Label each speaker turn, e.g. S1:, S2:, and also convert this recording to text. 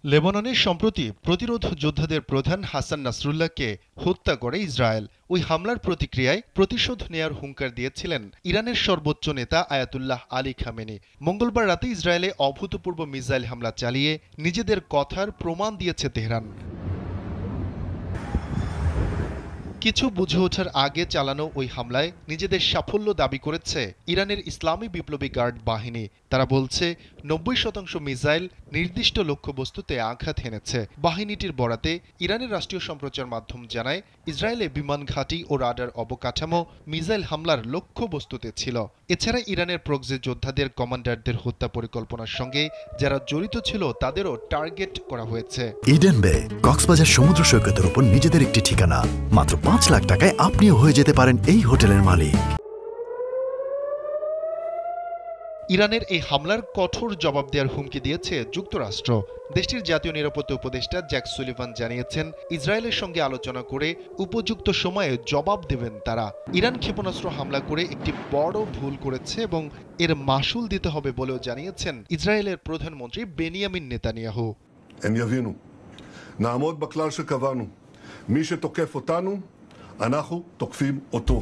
S1: লেবাননে সম্প্রতি প্রতিরোধ যোদ্ধাদের প্রধান হাসান নাসরুল্লাহকে হত্যা করে ইসরায়েল। ওই হামলার প্রতিক্রিয়ায় প্রতিশোধ নেয়ার হুঙ্কার দিয়েছিলেন ইরানের সর্বোচ্চ নেতা আয়াতুল্লাহ আলী খামেনি। মঙ্গলবার রাতে ইসরায়েলে অভূতপূর্ব মিসাইল হামলা চালিয়ে নিজেদের কথার প্রমাণ দিয়েছে তেহরান। কিছু বুঝে ওঠার আগে চালানো ওই হামলায় নিজেদের সাফল্য দাবি করেছে ইরানের ইসলামী বিপ্লবী গার্ড বাহিনী। তারা বলছে ৯০% মিসাইল নির্দিষ্ট লক্ষ্যবস্তুতে আঘাত হেনেছে। বাহিনীটির বরাতে ইরানের রাষ্ট্রীয় সম্প্রচার মাধ্যম জানায়, ইসরায়েলে বিমান ঘাঁটি ও রাডার অবকাঠামো মিসাইল হামলার লক্ষ্যবস্তুতে ছিল। এছাড়া ইরানের প্রক্সি যোদ্ধাদের কমান্ডারদের হত্যা পরিকল্পনার সঙ্গে যারা জড়িত ছিল তাদেরও টার্গেট করা হয়েছে।
S2: ইডেন বে কক্সবাজার সমুদ্র সৈকতের উপর নিজেদের একটি ঠিকানা। মাত্র ৫ লাখ টাকায় আপনিও হয়ে যেতে পারেন এই হোটেলের মালিক।
S1: ইরানের এই হামলার কঠোর জবাব দেওয়ার হুমকি দিয়েছে যুক্তরাষ্ট্র। দেশটির জাতীয় নিরাপত্তা উপদেষ্টা জ্যাক সুলিভান জানিয়েছেন, ইসরায়েলের সঙ্গে আলোচনা করে উপযুক্ত সময়ে জবাব দেবেন তারা। ইরান ক্ষেপণাস্ত্র হামলা করে একটি বড় ভুল করেছে এবং এর মাসুল দিতে হবে বলেও জানিয়েছেন ইসরায়েলের প্রধানমন্ত্রী বেনিয়ামিন নেতানিয়াহু।
S3: הם יבינו, נעמוד בכלל שקבענו, מי שתוקף אותנו, אנחנו תוקפים אותו.